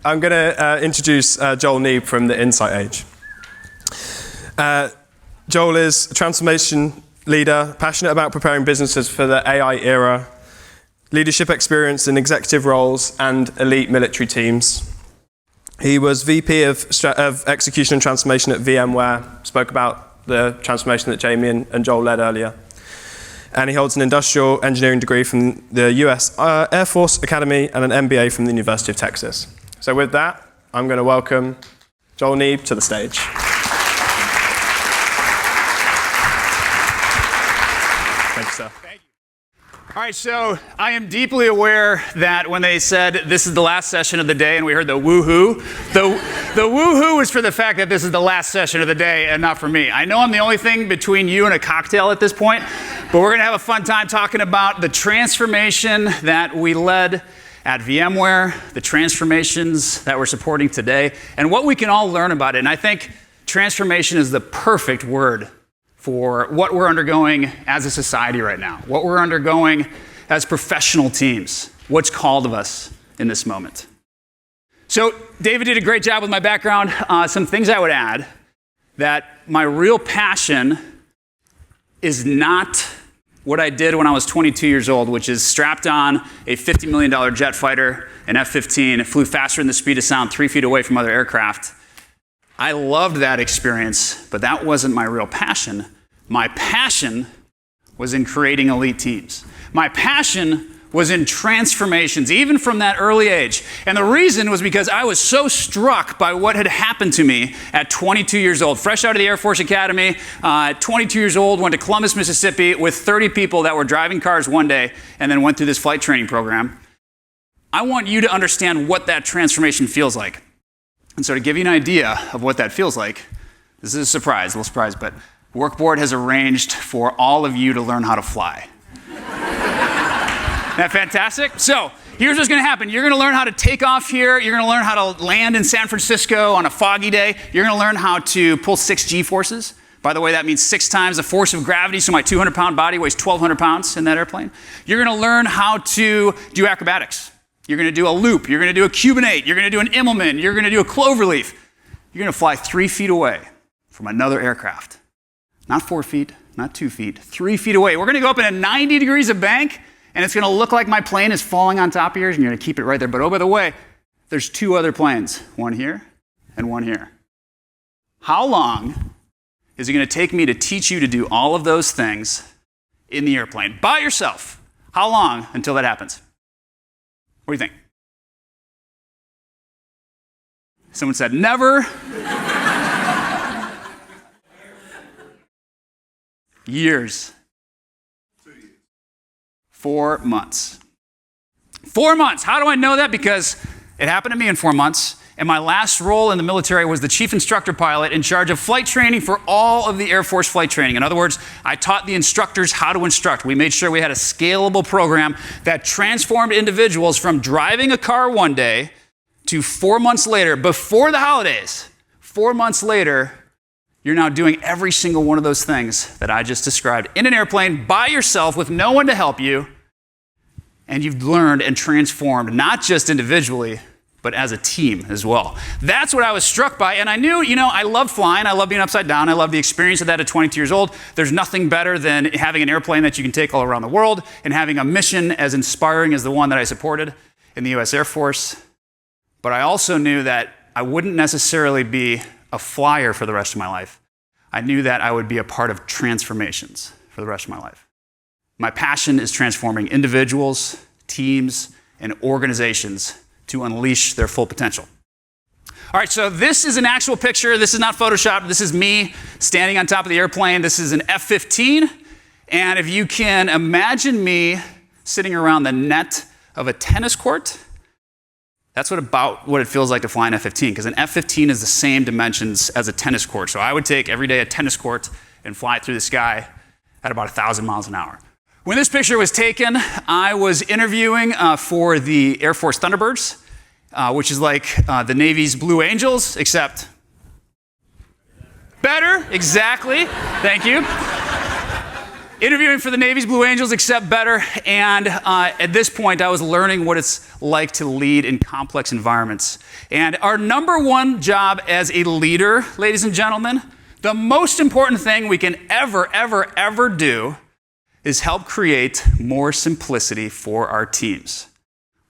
I'm going to introduce Joel Neeb from the Insight Age. Joel is a transformation leader, passionate about preparing businesses for the AI era, leadership experience in executive roles and elite military teams. He was VP of Execution and Transformation at VMware, spoke about the transformation that Jamie and Joel led earlier. And he holds an industrial engineering degree from the US Air Force Academy and an MBA from the University of Texas. So with that, I'm going to welcome Joel Neeb to the stage. Thank you, sir. Thank you. All right, so I am deeply aware that when they said this is the last session of the day and we heard the woohoo, the woohoo was for the fact that this is the last session of the day and not for me. I know I'm the only thing between you and a cocktail at this point, but we're going to have a fun time talking about the transformation that we led at VMware, the transformations that we're supporting today, and what we can all learn about it. And I think transformation is the perfect word for what we're undergoing as a society right now, what we're undergoing as professional teams, what's called of us in this moment. So David did a great job with my background. Some things I would add, that my real passion is not what I did when I was 22 years old, which is strapped on a $50 million jet fighter, an F-15. It flew faster than the speed of sound, 3 feet away from other aircraft. I loved that experience, but that wasn't my real passion. My passion was in creating elite teams. My passion was in transformations, even from that early age. And the reason was because I was so struck by what had happened to me at 22 years old. Fresh out of the Air Force Academy, 22 years old, went to Columbus, Mississippi with 30 people that were driving cars one day and then went through this flight training program. I want you to understand what that transformation feels like. And so to give you an idea of what that feels like, this is a little surprise, but Workboard has arranged for all of you to learn how to fly. Isn't that fantastic? So here's what's going to happen. You're going to learn how to take off here. You're going to learn how to land in San Francisco on a foggy day. You're going to learn how to pull 6 G-forces. By the way, that means 6 times the force of gravity, so my 200-pound body weighs 1,200 pounds in that airplane. You're going to learn how to do acrobatics. You're going to do a loop. You're going to do a Cubanate. You're going to do an Immelman. You're going to do a cloverleaf. You're going to fly 3 feet away from another aircraft. Not 4 feet, not 2 feet, 3 feet away. We're going to go up in a 90 degrees of bank, and it's going to look like my plane is falling on top of yours, and you're going to keep it right there. But oh, by the way, there's 2 other planes, one here and one here. How long is it going to take me to teach you to do all of those things in the airplane by yourself? How long until that happens? What do you think? Someone said never. Years. 4 months. 4 months. How do I know that? Because it happened to me in 4 months, and my last role in the military was the chief instructor pilot in charge of flight training for all of the Air Force flight training. In other words, I taught the instructors how to instruct. We made sure we had a scalable program that transformed individuals from driving a car one day to 4 months later, before the holidays, 4 months later, you're now doing every single one of those things that I just described in an airplane by yourself with no one to help you. And you've learned and transformed, not just individually, but as a team as well. That's what I was struck by. And I knew, I love flying. I love being upside down. I love the experience of that at 22 years old. There's nothing better than having an airplane that you can take all around the world and having a mission as inspiring as the one that I supported in the US Air Force. But I also knew that I wouldn't necessarily be a flyer for the rest of my life. I knew that I would be a part of transformations for the rest of my life. My passion is transforming individuals, teams, and organizations to unleash their full potential. All right, so this is an actual picture. This is not Photoshopped. This is me standing on top of the airplane. This is an F-15. And if you can imagine me sitting around the net of a tennis court, that's about what it feels like to fly an F-15, because an F-15 is the same dimensions as a tennis court. So I would take every day a tennis court and fly it through the sky at about 1,000 miles an hour. When this picture was taken, I was interviewing for the Air Force Thunderbirds, which is like the Navy's Blue Angels, except better, exactly. Thank you. interviewing for the Navy's Blue Angels, except better. And at this point, I was learning what it's like to lead in complex environments. And our number one job as a leader, ladies and gentlemen, the most important thing we can ever do is help create more simplicity for our teams.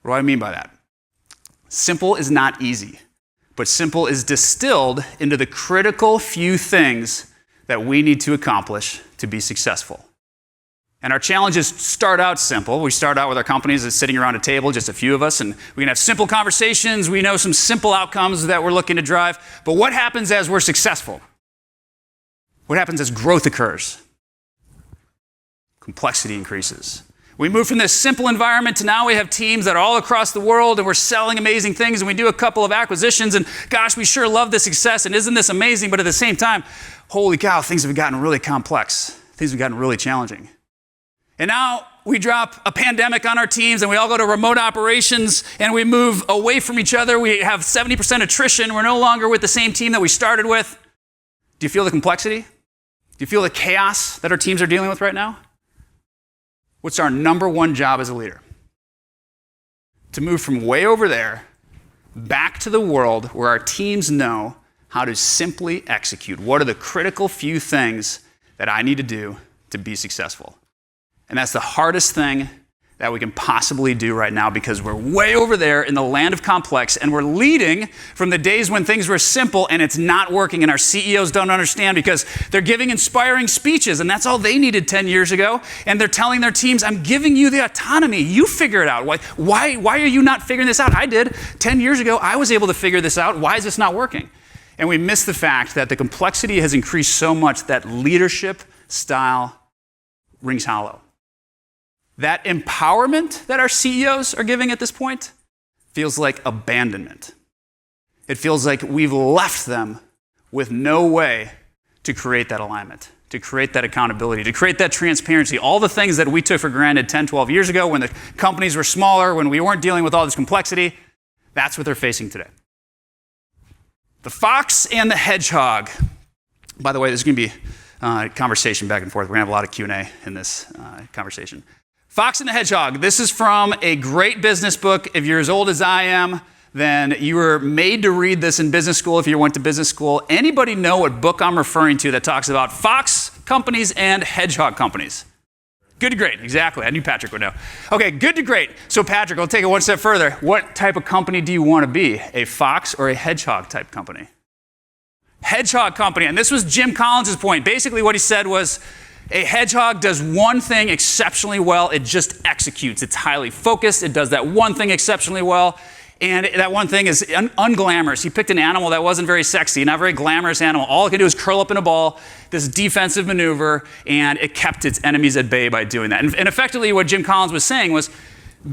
What do I mean by that? Simple is not easy, but simple is distilled into the critical few things that we need to accomplish to be successful. And our challenges start out simple. We start out with our companies as sitting around a table, just a few of us, and we can have simple conversations. We know some simple outcomes that we're looking to drive. But what happens as we're successful? What happens as growth occurs? Complexity increases. We move from this simple environment to now we have teams that are all across the world and we're selling amazing things and we do a couple of acquisitions and gosh, we sure love the success and isn't this amazing? But at the same time, holy cow, things have gotten really complex. Things have gotten really challenging. And now we drop a pandemic on our teams and we all go to remote operations and we move away from each other. We have 70% attrition. We're no longer with the same team that we started with. Do you feel the complexity? Do you feel the chaos that our teams are dealing with right now? What's our number one job as a leader? To move from way over there back to the world where our teams know how to simply execute. What are the critical few things that I need to do to be successful? And that's the hardest thing that we can possibly do right now because we're way over there in the land of complex and we're leading from the days when things were simple and it's not working and our CEOs don't understand because they're giving inspiring speeches and that's all they needed 10 years ago. And they're telling their teams, I'm giving you the autonomy. You figure it out. Why are you not figuring this out? I did. 10 years ago, I was able to figure this out. Why is this not working? And we miss the fact that the complexity has increased so much that leadership style rings hollow. That empowerment that our CEOs are giving at this point feels like abandonment. It feels like we've left them with no way to create that alignment, to create that accountability, to create that transparency. All the things that we took for granted 10, 12 years ago when the companies were smaller, when we weren't dealing with all this complexity, that's what they're facing today. The fox and the hedgehog. By the way, there's going to be a conversation back and forth. We're going to have a lot of Q&A in this conversation. Fox and the Hedgehog. This is from a great business book. If you're as old as I am, then you were made to read this in business school if you went to business school. Anybody know what book I'm referring to that talks about fox companies and hedgehog companies? Good to great, exactly. I knew Patrick would know. Okay, good to great. So Patrick, I'll take it one step further. What type of company do you want to be? A fox or a hedgehog type company? Hedgehog company. And this was Jim Collins' point. Basically what he said was, a hedgehog does one thing exceptionally well. It just executes. It's highly focused. It does that one thing exceptionally well. And that one thing is unglamorous. He picked an animal that wasn't very sexy, not a very glamorous animal. All it could do was curl up in a ball, this defensive maneuver, and it kept its enemies at bay by doing that. And effectively what Jim Collins was saying was,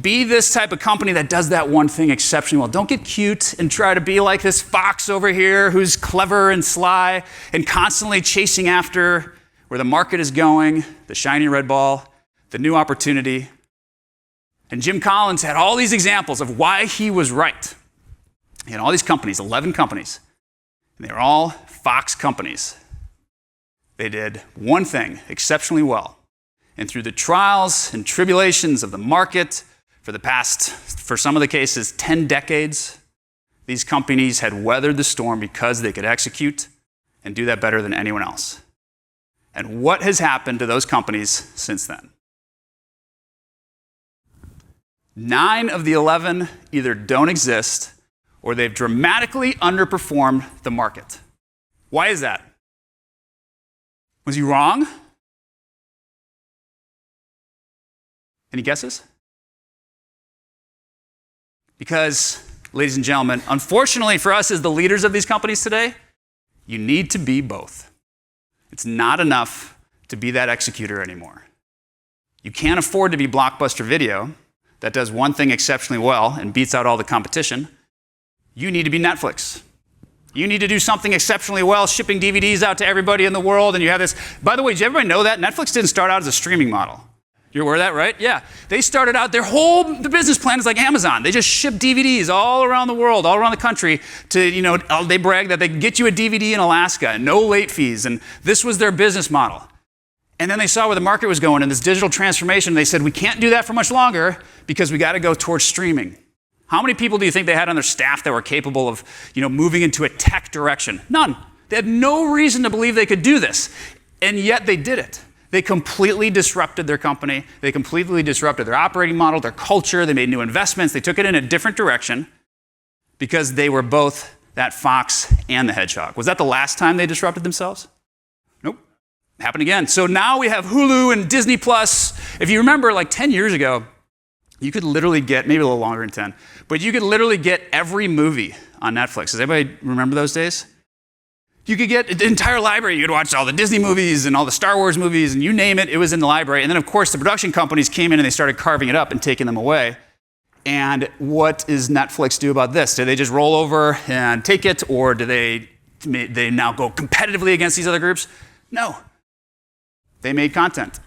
be this type of company that does that one thing exceptionally well. Don't get cute and try to be like this fox over here who's clever and sly and constantly chasing after where the market is going, the shiny red ball, the new opportunity. And Jim Collins had all these examples of why he was right. He had all these companies, 11 companies, and they were all fox companies. They did one thing exceptionally well. And through the trials and tribulations of the market for the past, for some of the cases, 10 decades, these companies had weathered the storm because they could execute and do that better than anyone else. And what has happened to those companies since then? 9 of the 11 either don't exist or they've dramatically underperformed the market. Why is that? Was he wrong? Any guesses? Because, ladies and gentlemen, unfortunately for us as the leaders of these companies today, you need to be both. It's not enough to be that executor anymore. You can't afford to be Blockbuster Video that does one thing exceptionally well and beats out all the competition. You need to be Netflix. You need to do something exceptionally well, shipping DVDs out to everybody in the world, and you have this. By the way, did everybody know that? Netflix didn't start out as a streaming model. You're aware of that, right? Yeah. They started out, the business plan is like Amazon. They just ship DVDs all around the world, all around the country to, they brag that they can get you a DVD in Alaska and no late fees. And this was their business model. And then they saw where the market was going and this digital transformation. They said, we can't do that for much longer because we got to go towards streaming. How many people do you think they had on their staff that were capable of, moving into a tech direction? None. They had no reason to believe they could do this. And yet they did it. They completely disrupted their company. They completely disrupted their operating model, their culture. They made new investments. They took it in a different direction because they were both that fox and the hedgehog. Was that the last time they disrupted themselves? Nope. Happened again. So now we have Hulu and Disney Plus. If you remember, like 10 years ago, you could literally get, maybe a little longer than 10, but you could literally get every movie on Netflix. Does anybody remember those days? You could get the entire library. You could watch all the Disney movies and all the Star Wars movies, and you name it, it was in the library. And then, of course, the production companies came in and they started carving it up and taking them away. And what does Netflix do about this? Do they just roll over and take it, or do they now go competitively against these other groups? No. They made content.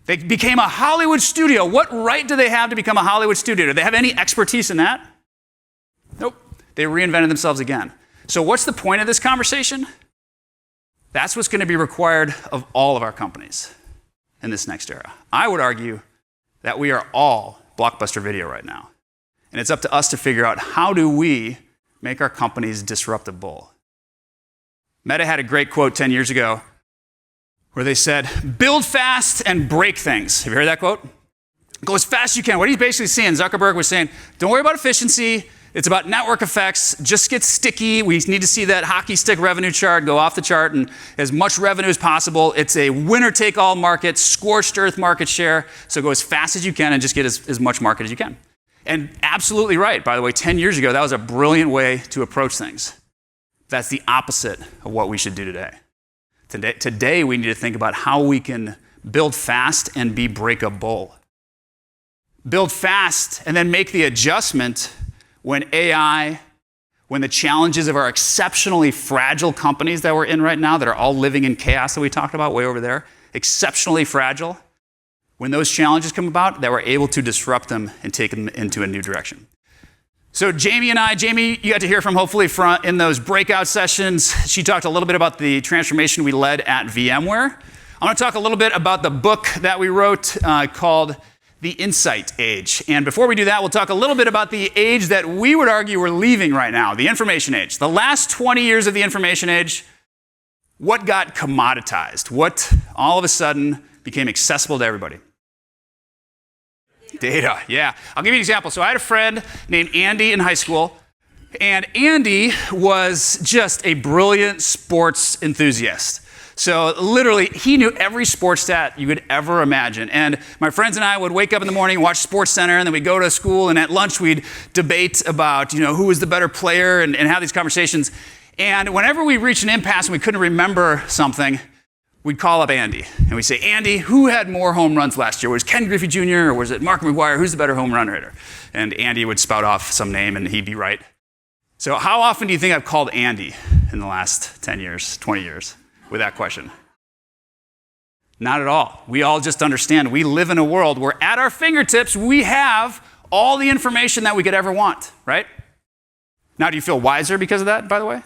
They became a Hollywood studio. What right do they have to become a Hollywood studio? Do they have any expertise in that? Nope. They reinvented themselves again. So what's the point of this conversation? That's what's going to be required of all of our companies in this next era. I would argue that we are all Blockbuster Video right now. And it's up to us to figure out, how do we make our companies disruptable? Meta had a great quote 10 years ago where they said, build fast and break things. Have you heard that quote? Go as fast as you can. What he's basically saying, Zuckerberg was saying, don't worry about efficiency. It's about network effects. Just get sticky. We need to see that hockey stick revenue chart go off the chart and as much revenue as possible. It's a winner-take-all market, scorched earth market share. So go as fast as you can and just get as much market as you can. And absolutely right. By the way, 10 years ago, that was a brilliant way to approach things. That's the opposite of what we should do today. Today, we need to think about how we can build fast and be breakable. Build fast and then make the adjustment when AI, when the challenges of our exceptionally fragile companies that we're in right now, that are all living in chaos that we talked about way over there, exceptionally fragile, when those challenges come about, that we're able to disrupt them and take them into a new direction. So Jamie, you got to hear from hopefully in those breakout sessions. She talked a little bit about the transformation we led at VMware. I want to talk a little bit about the book that we wrote called The Insight Age. And before we do that, we'll talk a little bit about the age that we would argue we're leaving right now, the information age. The last 20 years of the information age, what got commoditized? What all of a sudden became accessible to everybody? Data, yeah. I'll give you an example. So I had a friend named Andy in high school, and Andy was just a brilliant sports enthusiast. So literally, he knew every sports stat you could ever imagine. And my friends and I would wake up in the morning, watch SportsCenter, and then we'd go to school, and at lunch we'd debate about, who was the better player and have these conversations. And whenever we reached an impasse and we couldn't remember something, we'd call up Andy, and we'd say, Andy, who had more home runs last year? Was it Ken Griffey Jr., or was it Mark McGwire? Who's the better home run hitter? And Andy would spout off some name, and he'd be right. So how often do you think I've called Andy in the last 10 years, 20 years with that question? Not at all. We all just understand we live in a world where at our fingertips, we have all the information that we could ever want, right? Now, do you feel wiser because of that, by the way?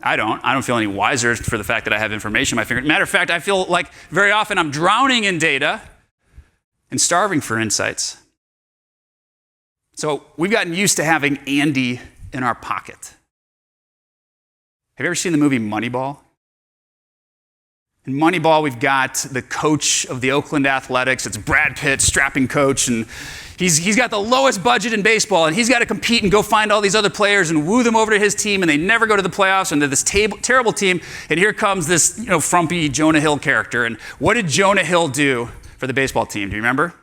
I don't feel any wiser for the fact that I have information at my fingertips. Matter of fact, I feel like very often I'm drowning in data and starving for insights. So we've gotten used to having Andy in our pocket. Have you ever seen the movie Moneyball? In Moneyball, we've got the coach of the Oakland Athletics. It's Brad Pitt, strapping coach, and he's got the lowest budget in baseball, and he's got to compete and go find all these other players and woo them over to his team, and they never go to the playoffs, and they're this terrible team, and here comes this frumpy Jonah Hill character. And what did Jonah Hill do for the baseball team? Do you remember?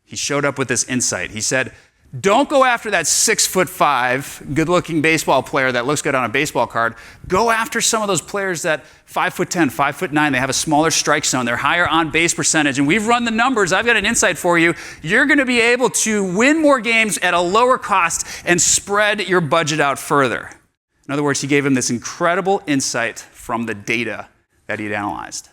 He showed up with this insight. He said, don't go after that 6'5", good-looking baseball player that looks good on a baseball card. Go after some of those players that 5'10", 5'9", they have a smaller strike zone. They're higher on-base percentage. And we've run the numbers. I've got an insight for you. You're going to be able to win more games at a lower cost and spread your budget out further. In other words, he gave him this incredible insight from the data that he'd analyzed.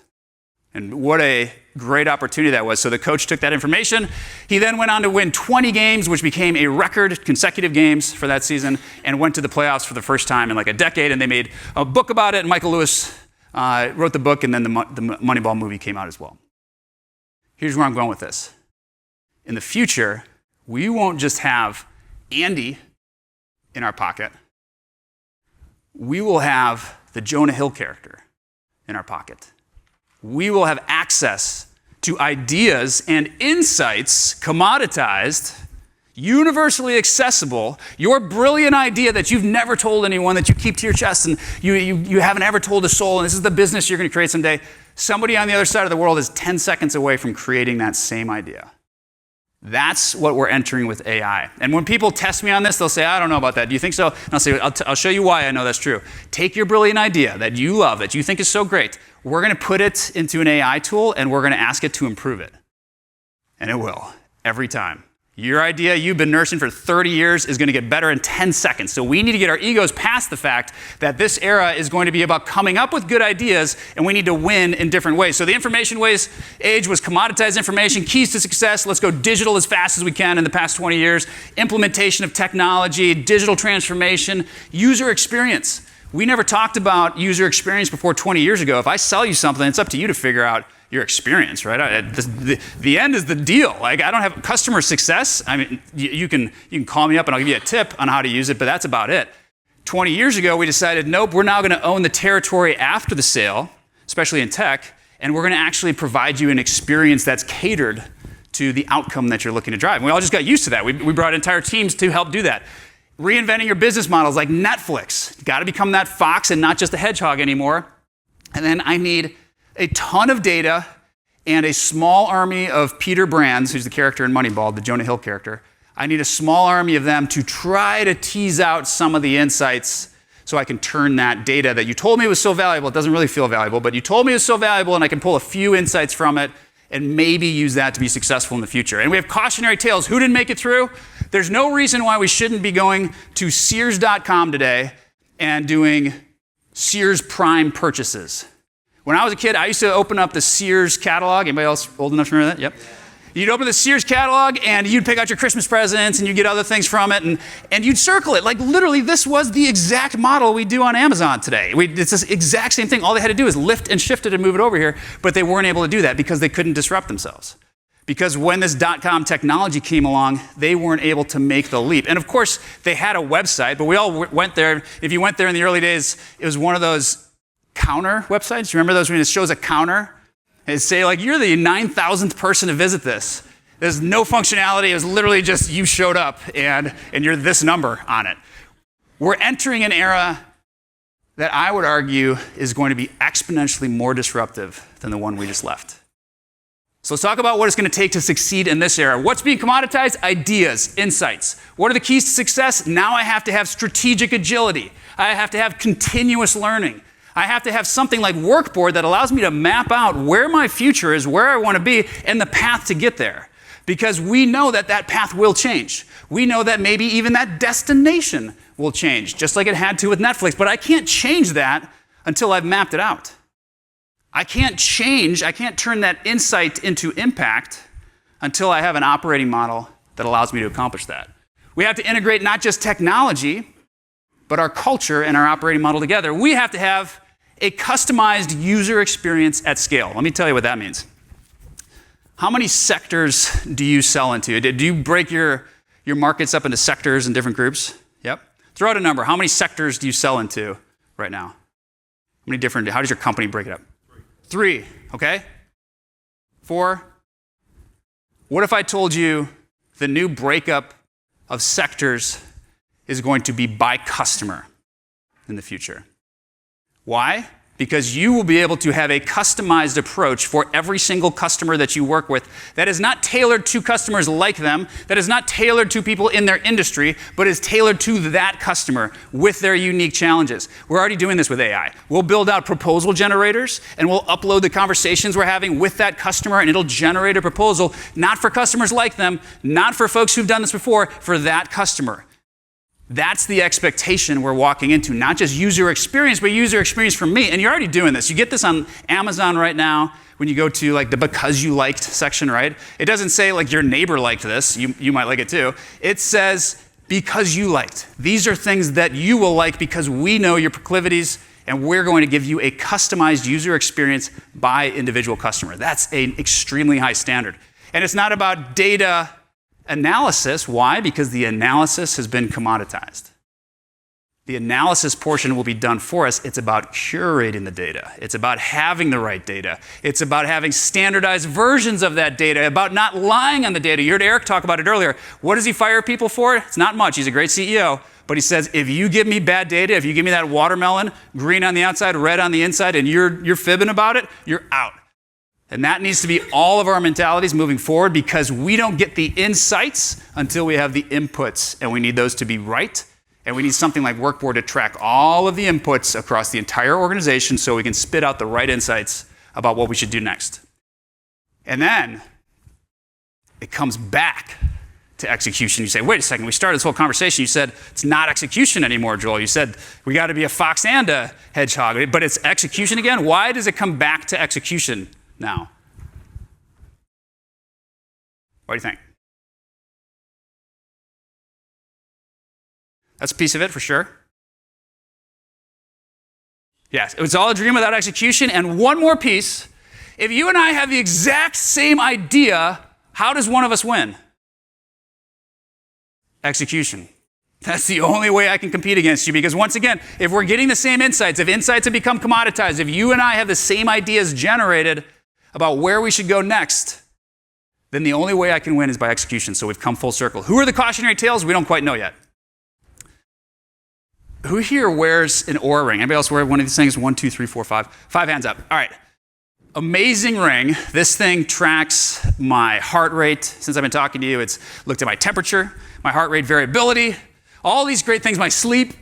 And what a great opportunity that was. So the coach took that information. He then went on to win 20 games, which became a record, consecutive games for that season, and went to the playoffs for the first time in like a decade. And they made a book about it. And Michael Lewis Wrote the book, and then the Moneyball movie came out as well. Here's where I'm going with this. In the future, we won't just have Andy in our pocket. We will have the Jonah Hill character in our pocket. We will have access to ideas and insights, commoditized, universally accessible. Your brilliant idea that you've never told anyone, that you keep to your chest and you haven't ever told a soul, and this is the business you're going to create someday. Somebody on the other side of the world is 10 seconds away from creating that same idea. That's what we're entering with AI. And when people test me on this, they'll say, I don't know about that. Do you think so? And I'll say, I'll show you why I know that's true. Take your brilliant idea that you love, that you think is so great. We're going to put it into an AI tool, and we're going to ask it to improve it. And it will, every time. Your idea you've been nursing for 30 years is going to get better in 10 seconds. So we need to get our egos past the fact that this era is going to be about coming up with good ideas, and we need to win in different ways. So the information age was commoditized information, keys to success. Let's go digital as fast as we can in the past 20 years. Implementation of technology, digital transformation, user experience. We never talked about user experience before 20 years ago. If I sell you something, it's up to you to figure out your experience, right? The end is the deal. Like, I don't have customer success. I mean, you can call me up and I'll give you a tip on how to use it, but that's about it. 20 years ago, we decided, nope, we're now going to own the territory after the sale, especially in tech, and we're going to actually provide you an experience that's catered to the outcome that you're looking to drive. And we all just got used to that. We brought entire teams to help do that. Reinventing your business models like Netflix. Got to become that fox and not just a hedgehog anymore. And then I need a ton of data and a small army of Peter Brands, who's the character in Moneyball, the Jonah Hill character. I need a small army of them to try to tease out some of the insights so I can turn that data that you told me was so valuable. It doesn't really feel valuable, but you told me it was so valuable, and I can pull a few insights from it and maybe use that to be successful in the future. And we have cautionary tales. Who didn't make it through? There's no reason why we shouldn't be going to Sears.com today and doing Sears Prime purchases. When I was a kid, I used to open up the Sears catalog. Anybody else old enough to remember that? Yep. You'd open the Sears catalog, and you'd pick out your Christmas presents, and you'd get other things from it, and you'd circle it. Like, literally, this was the exact model we do on Amazon today. It's this exact same thing. All they had to do is lift and shift it and move it over here, but they weren't able to do that because they couldn't disrupt themselves. Because when this .com technology came along, they weren't able to make the leap. And of course, they had a website, but we all went there. If you went there in the early days, it was one of those counter websites. Remember those when it shows a counter? And it'd say, like, you're the 9,000th person to visit this. There's no functionality. It was literally just you showed up and you're this number on it. We're entering an era that I would argue is going to be exponentially more disruptive than the one we just left. So let's talk about what it's going to take to succeed in this era. What's being commoditized? Ideas, insights. What are the keys to success? Now I have to have strategic agility. I have to have continuous learning. I have to have something like Workboard that allows me to map out where my future is, where I want to be, and the path to get there. Because we know that that path will change. We know that maybe even that destination will change, just like it had to with Netflix. But I can't change that until I've mapped it out. I can't turn that insight into impact until I have an operating model that allows me to accomplish that. We have to integrate not just technology, but our culture and our operating model together. We have to have a customized user experience at scale. Let me tell you what that means. How many sectors do you sell into? Do you break your markets up into sectors and different groups? Yep. Throw out a number. How many sectors do you sell into right now? How does your company break it up? 3, okay? 4. What if I told you the new breakup of sectors is going to be by customer in the future? Why? Because you will be able to have a customized approach for every single customer that you work with that is not tailored to customers like them, that is not tailored to people in their industry, but is tailored to that customer with their unique challenges. We're already doing this with AI. We'll build out proposal generators, and we'll upload the conversations we're having with that customer, and it'll generate a proposal, not for customers like them, not for folks who've done this before, for that customer. That's the expectation we're walking into, not just user experience, but user experience for me. And you're already doing this. You get this on Amazon right now when you go to like the because you liked section, right? It doesn't say like your neighbor liked this. You might like it too. It says because you liked. These are things that you will like because we know your proclivities and we're going to give you a customized user experience by individual customer. That's an extremely high standard. And it's not about data analysis. Why? Because the analysis has been commoditized. The analysis portion will be done for us. It's about curating the data. It's about having the right data. It's about having standardized versions of that data, about not lying on the data. You heard Eric talk about it earlier. What does he fire people for? It's not much. He's a great CEO. But he says, if you give me bad data, if you give me that watermelon, green on the outside, red on the inside, and you're fibbing about it, you're out. And that needs to be all of our mentalities moving forward, because we don't get the insights until we have the inputs, and we need those to be right. And we need something like Workboard to track all of the inputs across the entire organization so we can spit out the right insights about what we should do next. And then it comes back to execution. You say, wait a second, we started this whole conversation. You said it's not execution anymore, Joel. You said we got to be a fox and a hedgehog, but it's execution again. Why does it come back to execution now? What do you think? That's a piece of it for sure. Yes, it was all a dream without execution. And one more piece. If you and I have the exact same idea, how does one of us win? Execution. That's the only way I can compete against you, because once again, if we're getting the same insights, if insights have become commoditized, if you and I have the same ideas generated about where we should go next, then the only way I can win is by execution. So we've come full circle. Who are the cautionary tales? We don't quite know yet. Who here wears an Oura ring? Anybody else wear one of these things? 1, 2, 3, 4, 5. 5 hands up. All right. Amazing ring. This thing tracks my heart rate. Since I've been talking to you, it's looked at my temperature, my heart rate variability, all these great things, my sleep.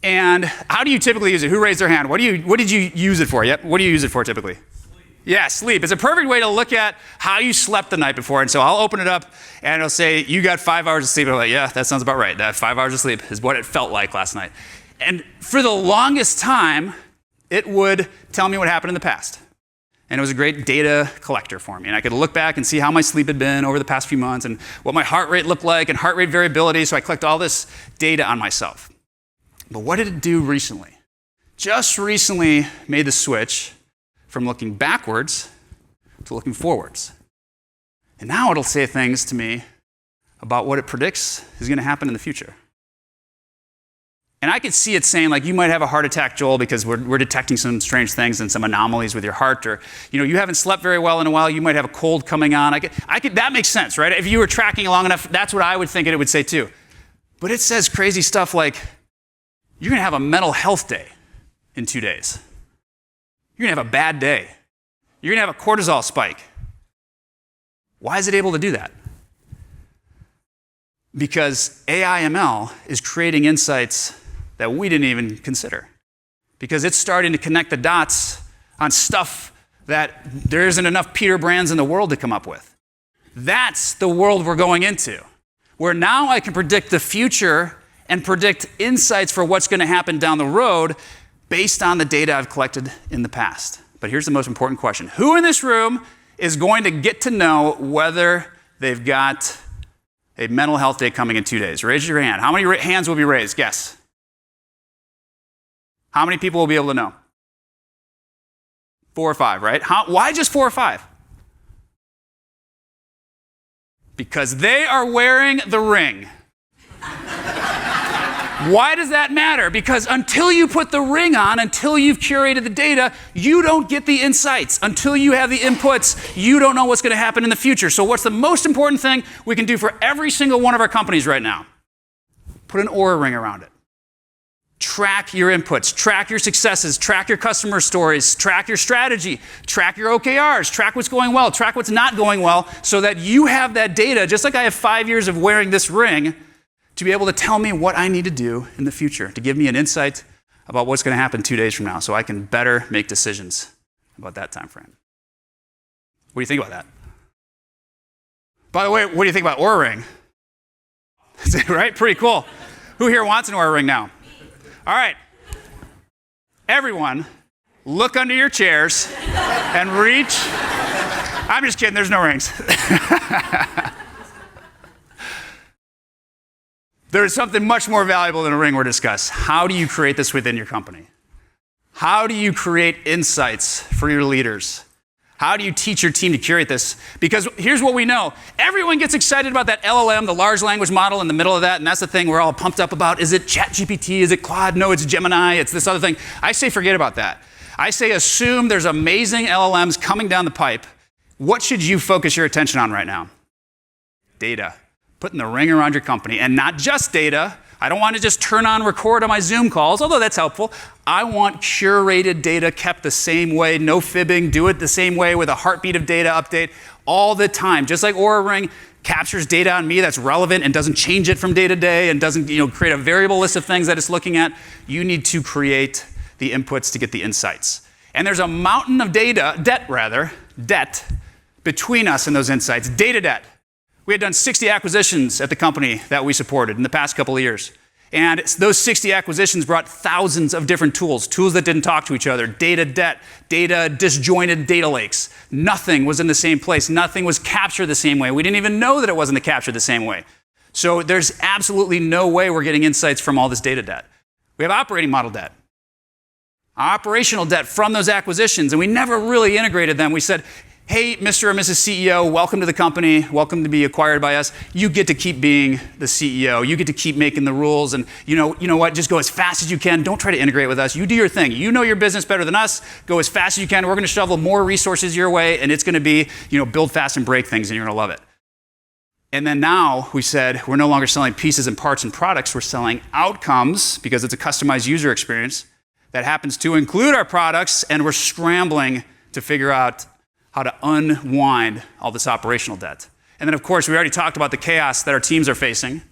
And how do you typically use it? Who raised their hand? What did you use it for? Yep. What do you use it for typically? Yeah, sleep. It's a perfect way to look at how you slept the night before. And so I'll open it up and it'll say, you got 5 hours of sleep. I'm like, yeah, that sounds about right. That 5 hours of sleep is what it felt like last night. And for the longest time, it would tell me what happened in the past. And it was a great data collector for me. And I could look back and see how my sleep had been over the past few months and what my heart rate looked like and heart rate variability. So I collect all this data on myself. But what did it do recently? Just recently made the switch from looking backwards to looking forwards. And now it'll say things to me about what it predicts is going to happen in the future. And I could see it saying, like, you might have a heart attack, Joel, because we're detecting some strange things and some anomalies with your heart, or, you haven't slept very well in a while, you might have a cold coming on. That makes sense, right? If you were tracking long enough, that's what I would think it would say too. But it says crazy stuff like, you're going to have a mental health day in 2 days. You're going to have a bad day. You're going to have a cortisol spike. Why is it able to do that? Because AI/ML is creating insights that we didn't even consider. Because it's starting to connect the dots on stuff that there isn't enough Peter Brands in the world to come up with. That's the world we're going into, where now I can predict the future and predict insights for what's going to happen down the road based on the data I've collected in the past. But here's the most important question. Who in this room is going to get to know whether they've got a mental health day coming in 2 days? Raise your hand. How many hands will be raised? Guess. How many people will be able to know? 4 or 5, right? Why just 4 or 5? Because they are wearing the ring. Why does that matter? Because until you put the ring on, until you've curated the data, you don't get the insights. Until you have the inputs, you don't know what's going to happen in the future. So what's the most important thing we can do for every single one of our companies right now? Put an Oura ring around it. Track your inputs, track your successes, track your customer stories, track your strategy, track your OKRs, track what's going well, track what's not going well, so that you have that data, just like I have 5 years of wearing this ring, to be able to tell me what I need to do in the future, to give me an insight about what's going to happen 2 days from now, so I can better make decisions about that time frame. What do you think about that? By the way, what do you think about Oura Ring? Right? Pretty cool. Who here wants an Oura Ring now? All right. Everyone, look under your chairs and reach. I'm just kidding, there's no rings. There is something much more valuable than a ring we're discussing. How do you create this within your company? How do you create insights for your leaders? How do you teach your team to curate this? Because here's what we know. Everyone gets excited about that LLM, the large language model in the middle of that, and that's the thing we're all pumped up about. Is it ChatGPT? Is it Claude? No, it's Gemini. It's this other thing. I say forget about that. I say assume there's amazing LLMs coming down the pipe. What should you focus your attention on right now? Data. Putting the ring around your company, and not just data. I don't want to just turn on record on my Zoom calls, although that's helpful. I want curated data kept the same way, no fibbing, do it the same way with a heartbeat of data update all the time. Just like Aura Ring captures data on me that's relevant and doesn't change it from day to day and doesn't create a variable list of things that it's looking at, you need to create the inputs to get the insights. And there's a mountain of debt between us and those insights, data debt. We had done 60 acquisitions at the company that we supported in the past couple of years. And those 60 acquisitions brought thousands of different tools that didn't talk to each other, data debt, data disjointed data lakes. Nothing was in the same place. Nothing was captured the same way. We didn't even know that it wasn't captured the same way. So there's absolutely no way we're getting insights from all this data debt. We have operating model debt, operational debt from those acquisitions, and we never really integrated them. We said, hey, Mr. or Mrs. CEO, welcome to the company, welcome to be acquired by us. You get to keep being the CEO. You get to keep making the rules, and you know what? Just go as fast as you can. Don't try to integrate with us. You do your thing. You know your business better than us. Go as fast as you can. We're going to shovel more resources your way, and it's going to be, build fast and break things, and you're going to love it. And then now we said we're no longer selling pieces and parts and products. We're selling outcomes because it's a customized user experience that happens to include our products, and we're scrambling to figure out how to unwind all this operational debt. And then, of course, we already talked about the chaos that our teams are facing,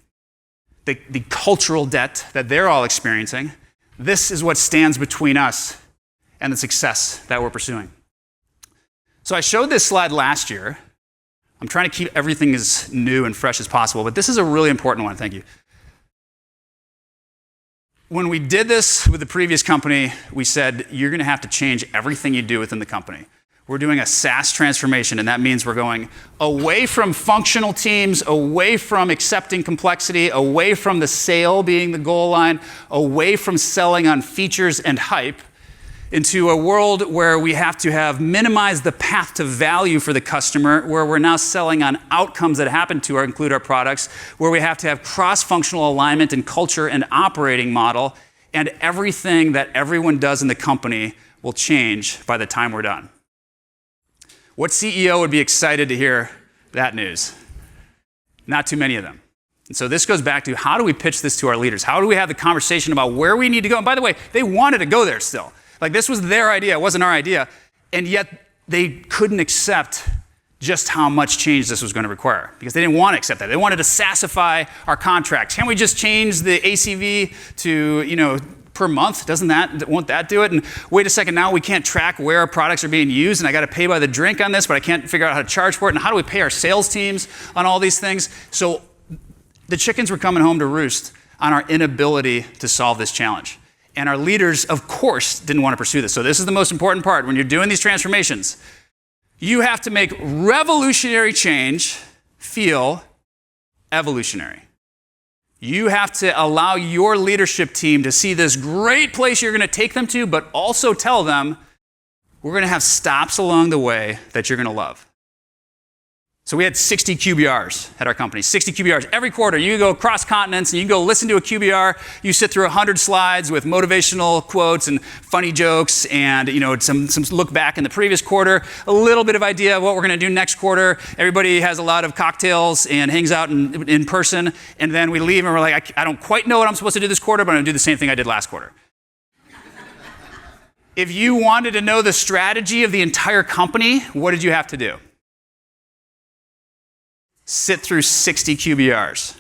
the cultural debt that they're all experiencing. This is what stands between us and the success that we're pursuing. So I showed this slide last year. I'm trying to keep everything as new and fresh as possible, but this is a really important one. Thank you. When we did this with the previous company, we said, you're going to have to change everything you do within the company. We're doing a SaaS transformation, and that means we're going away from functional teams, away from accepting complexity, away from the sale being the goal line, away from selling on features and hype, into a world where we have to minimize the path to value for the customer, where we're now selling on outcomes that happen to include our products, where we have to have cross-functional alignment in culture and operating model, and everything that everyone does in the company will change by the time we're done. What CEO would be excited to hear that news? Not too many of them. And so this goes back to, how do we pitch this to our leaders? How do we have the conversation about where we need to go? And by the way, they wanted to go there still. Like, this was their idea, it wasn't our idea. And yet they couldn't accept just how much change this was going to require, because they didn't want to accept that. They wanted to SaaSify our contracts. Can we just change the ACV to, per month? Won't that do it? And wait a second, now we can't track where our products are being used, and I got to pay by the drink on this, but I can't figure out how to charge for it. And how do we pay our sales teams on all these things? So the chickens were coming home to roost on our inability to solve this challenge. And our leaders, of course, didn't want to pursue this. So this is the most important part. When you're doing these transformations, you have to make revolutionary change feel evolutionary. You have to allow your leadership team to see this great place you're going to take them to, but also tell them, we're going to have stops along the way that you're going to love. So we had 60 QBRs at our company, 60 QBRs. Every quarter, you go across continents and you go listen to a QBR. You sit through 100 slides with motivational quotes and funny jokes and some look back in the previous quarter, a little bit of idea of what we're going to do next quarter. Everybody has a lot of cocktails and hangs out in person. And then we leave and we're like, I don't quite know what I'm supposed to do this quarter, but I'm going to do the same thing I did last quarter. If you wanted to know the strategy of the entire company, what did you have to do? Sit through 60 QBRs.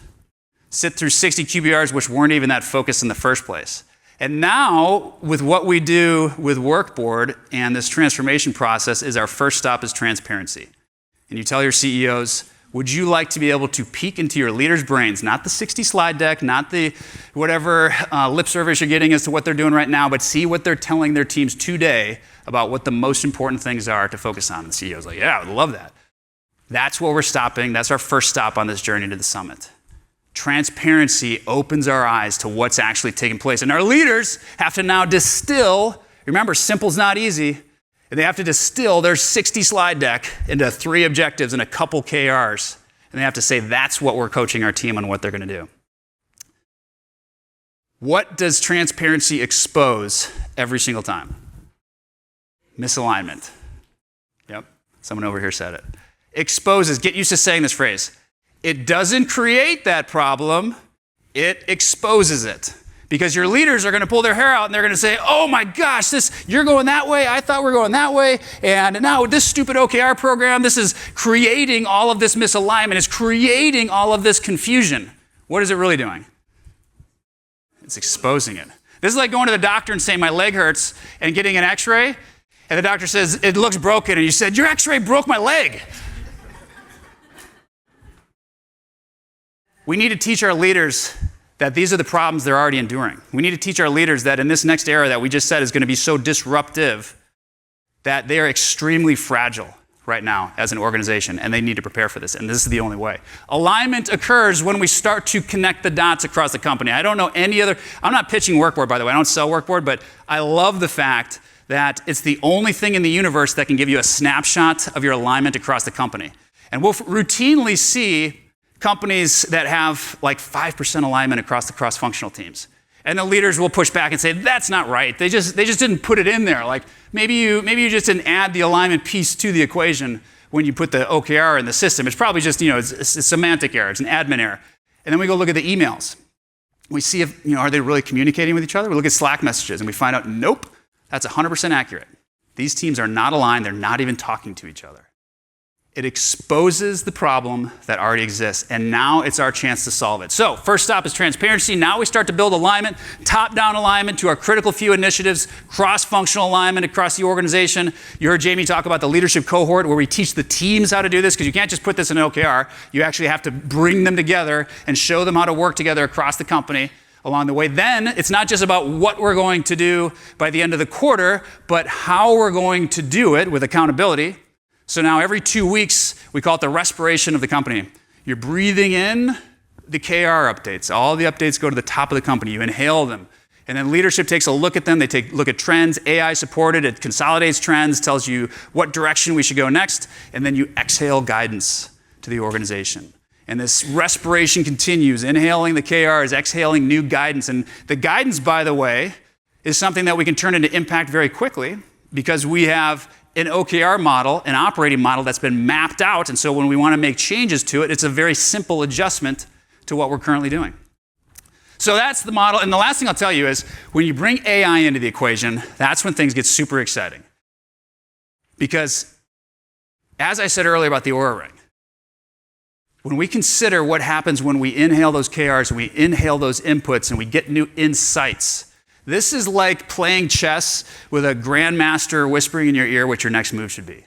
Sit through 60 QBRs which weren't even that focused in the first place. And now, with what we do with Workboard and this transformation process, is our first stop is transparency. And you tell your CEOs, would you like to be able to peek into your leaders' brains, not the 60 slide deck, not the whatever lip service you're getting as to what they're doing right now, but see what they're telling their teams today about what the most important things are to focus on. And the CEO's like, yeah, I would love that. That's where we're stopping. That's our first stop on this journey to the summit. Transparency opens our eyes to what's actually taking place. And our leaders have to now distill Remember, simple's not easy. And they have to distill their 60 slide deck into 3 objectives and a couple KRs. And they have to say, that's what we're coaching our team on what they're going to do. What does transparency expose every single time? Misalignment. Yep, someone over here said it. Exposes, get used to saying this phrase. It doesn't create that problem, it exposes it. Because your leaders are going to pull their hair out and they're going to say, oh my gosh, you're going that way, I thought we were going that way, and now this stupid OKR program, this is creating all of this misalignment, it's creating all of this confusion. What is it really doing? It's exposing it. This is like going to the doctor and saying my leg hurts and getting an x-ray, and the doctor says, it looks broken, and you said, your x-ray broke my leg. We need to teach our leaders that these are the problems they're already enduring. We need to teach our leaders that in this next era that we just said is going to be so disruptive that they are extremely fragile right now as an organization, and they need to prepare for this, and this is the only way. Alignment occurs when we start to connect the dots across the company. I don't know any other, I'm not pitching Workboard, by the way, I don't sell Workboard, but I love the fact that it's the only thing in the universe that can give you a snapshot of your alignment across the company. And we'll routinely see companies that have like 5% alignment across the cross-functional teams. And the leaders will push back and say, that's not right. They just didn't put it in there. Like maybe you just didn't add the alignment piece to the equation when you put the OKR in the system. It's probably just, it's a semantic error, it's an admin error. And then we go look at the emails. We see if, are they really communicating with each other? We look at Slack messages and we find out, nope, that's 100% accurate. These teams are not aligned, they're not even talking to each other. It exposes the problem that already exists, and now it's our chance to solve it. So, first stop is transparency. Now we start to build alignment, top-down alignment to our critical few initiatives, cross-functional alignment across the organization. You heard Jamie talk about the leadership cohort where we teach the teams how to do this, because you can't just put this in an OKR. You actually have to bring them together and show them how to work together across the company along the way. Then, it's not just about what we're going to do by the end of the quarter, but how we're going to do it with accountability. So now every 2 weeks, we call it the respiration of the company. You're breathing in the KR updates. All the updates go to the top of the company. You inhale them. And then leadership takes a look at them. They take a look at trends. AI supported. It consolidates trends, tells you what direction we should go next. And then you exhale guidance to the organization. And this respiration continues. Inhaling the KRs, exhaling new guidance. And the guidance, by the way, is something that we can turn into impact very quickly because we have an OKR model, an operating model that's been mapped out, and so when we want to make changes to it, it's a very simple adjustment to what we're currently doing. So that's the model, and the last thing I'll tell you is when you bring AI into the equation, that's when things get super exciting. Because, as I said earlier about the Oura Ring, when we consider what happens when we inhale those KRs and we inhale those inputs and we get new insights, this is like playing chess with a grandmaster whispering in your ear what your next move should be.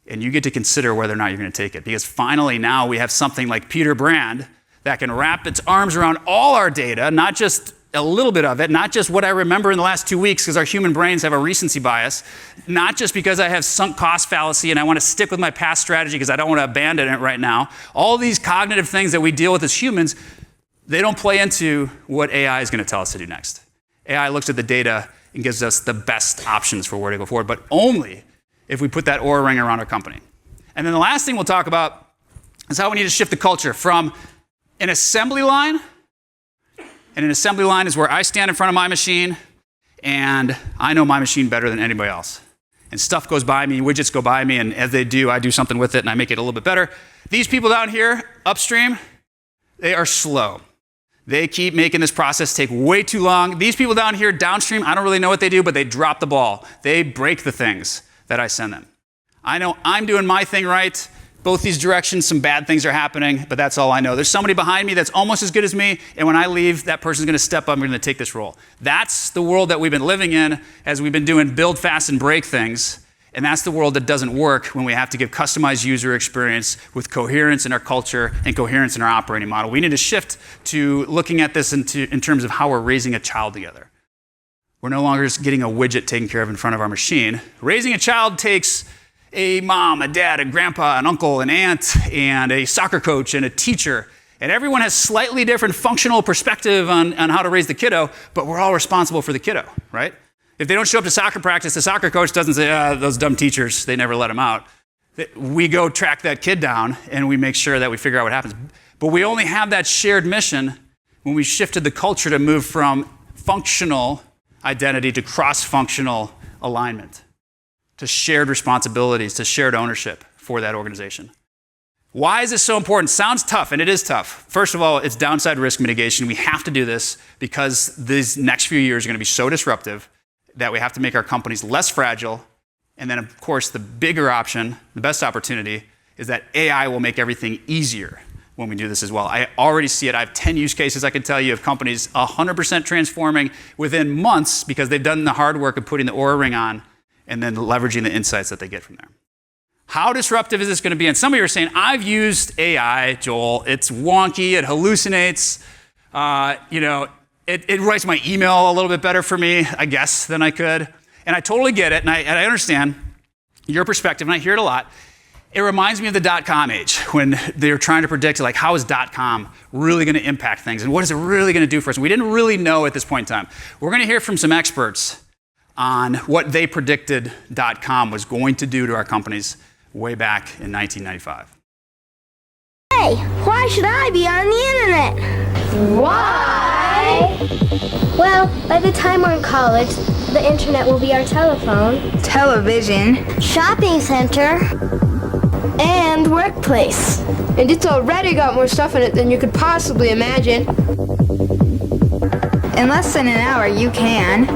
And you get to consider whether or not you're going to take it. Because finally now we have something like Peter Brand that can wrap its arms around all our data, not just a little bit of it, not just what I remember in the last 2 weeks, because our human brains have a recency bias, not just because I have sunk cost fallacy and I want to stick with my past strategy because I don't want to abandon it right now. All these cognitive things that we deal with as humans, they don't play into what AI is going to tell us to do next. AI looks at the data and gives us the best options for where to go forward, but only if we put that Oura Ring around our company. And then the last thing we'll talk about is how we need to shift the culture from an assembly line, and an assembly line is where I stand in front of my machine and I know my machine better than anybody else. And stuff goes by me, widgets go by me, and as they do, I do something with it and I make it a little bit better. These people down here, upstream, they are slow. They keep making this process take way too long. These people down here downstream, I don't really know what they do, but they drop the ball. They break the things that I send them. I know I'm doing my thing right. Both these directions, some bad things are happening, but that's all I know. There's somebody behind me that's almost as good as me, and when I leave, that person's gonna step up and we're gonna take this role. That's the world that we've been living in as we've been doing build fast and break things. And that's the world that doesn't work when we have to give customized user experience with coherence in our culture and coherence in our operating model. We need to shift to looking at this in terms of how we're raising a child together. We're no longer just getting a widget taken care of in front of our machine. Raising a child takes a mom, a dad, a grandpa, an uncle, an aunt, and a soccer coach and a teacher. And everyone has slightly different functional perspective on how to raise the kiddo, but we're all responsible for the kiddo, right? If they don't show up to soccer practice, the soccer coach doesn't say, those dumb teachers, they never let them out. We go track that kid down and we make sure that we figure out what happens. But we only have that shared mission when we shifted the culture to move from functional identity to cross-functional alignment, to shared responsibilities, to shared ownership for that organization. Why is this so important? Sounds tough, and it is tough. First of all, it's downside risk mitigation. We have to do this because these next few years are going to be so disruptive that we have to make our companies less fragile. And then, of course, the bigger option, the best opportunity, is that AI will make everything easier when we do this as well. I already see it. I have 10 use cases I can tell you of companies 100% transforming within months because they've done the hard work of putting the Oura Ring on and then leveraging the insights that they get from there. How disruptive is this going to be? And some of you are saying, I've used AI, Joel. It's wonky. It hallucinates. It writes my email a little bit better for me, I guess, than I could. And I totally get it, and I understand your perspective, and I hear it a lot. It reminds me of the dot-com age when they were trying to predict, like, how is dot-com really going to impact things, and what is it really going to do for us? And we didn't really know at this point in time. We're going to hear from some experts on what they predicted dot-com was going to do to our companies way back in 1995. Hey, why should I be on the internet? Why? Well, by the time we're in college, the internet will be our telephone, television, shopping center, and workplace. And it's already got more stuff in it than you could possibly imagine. In less than an hour, you can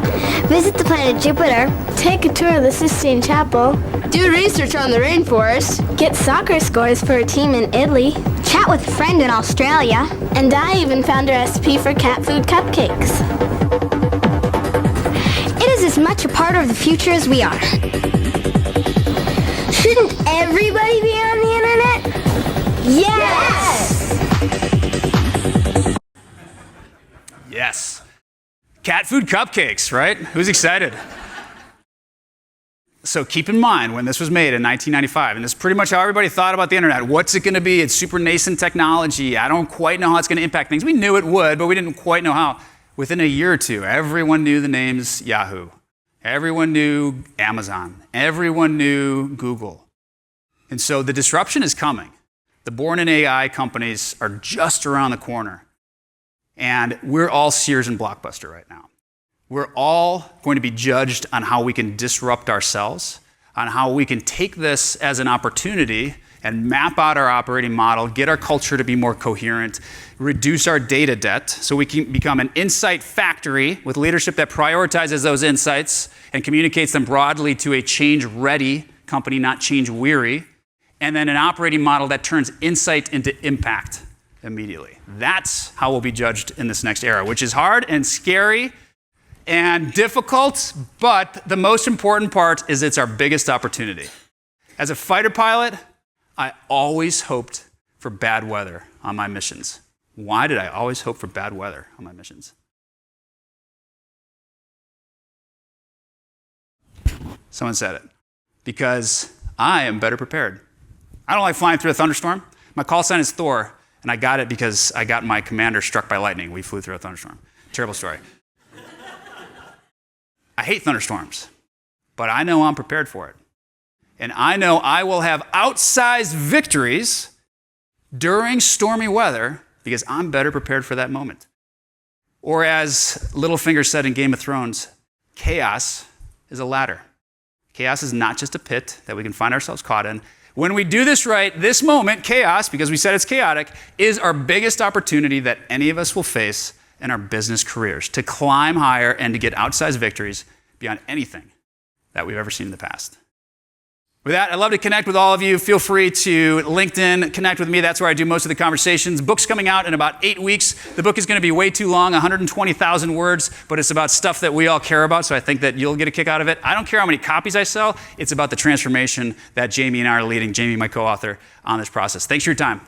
visit the planet Jupiter, take a tour of the Sistine Chapel, do research on the rainforest, get soccer scores for a team in Italy, chat with a friend in Australia, and I even found a recipe for cat food cupcakes. It is as much a part of the future as we are. Shouldn't everybody be on the internet? Yes! Yes. Cat food cupcakes, right? Who's excited? So keep in mind, when this was made in 1995, and this is pretty much how everybody thought about the internet. What's it going to be? It's super nascent technology. I don't quite know how it's going to impact things. We knew it would, but we didn't quite know how. Within a year or two, everyone knew the names Yahoo. Everyone knew Amazon. Everyone knew Google. And so the disruption is coming. The born in AI companies are just around the corner. And we're all Sears and Blockbuster right now. We're all going to be judged on how we can disrupt ourselves, on how we can take this as an opportunity and map out our operating model, get our culture to be more coherent, reduce our data debt so we can become an insight factory with leadership that prioritizes those insights and communicates them broadly to a change-ready company, not change-weary, and then an operating model that turns insight into impact immediately. That's how we'll be judged in this next era, which is hard and scary and difficult, but the most important part is it's our biggest opportunity. As a fighter pilot, I always hoped for bad weather on my missions. Why did I always hope for bad weather on my missions? Someone said it. Because I am better prepared. I don't like flying through a thunderstorm. My call sign is Thor, and I got it because I got my commander struck by lightning. We flew through a thunderstorm. Terrible story. I hate thunderstorms, but I know I'm prepared for it. And I know I will have outsized victories during stormy weather because I'm better prepared for that moment. Or as Littlefinger said in Game of Thrones, chaos is a ladder. Chaos is not just a pit that we can find ourselves caught in. When we do this right, this moment, chaos, because we said it's chaotic, is our biggest opportunity that any of us will face in our business careers, to climb higher and to get outsized victories beyond anything that we've ever seen in the past. With that, I'd love to connect with all of you. Feel free to LinkedIn, connect with me. That's where I do most of the conversations. Book's coming out in about 8 weeks. The book is going to be way too long, 120,000 words, but it's about stuff that we all care about, so I think that you'll get a kick out of it. I don't care how many copies I sell. It's about the transformation that Jamie and I are leading, Jamie, my co-author, on this process. Thanks for your time.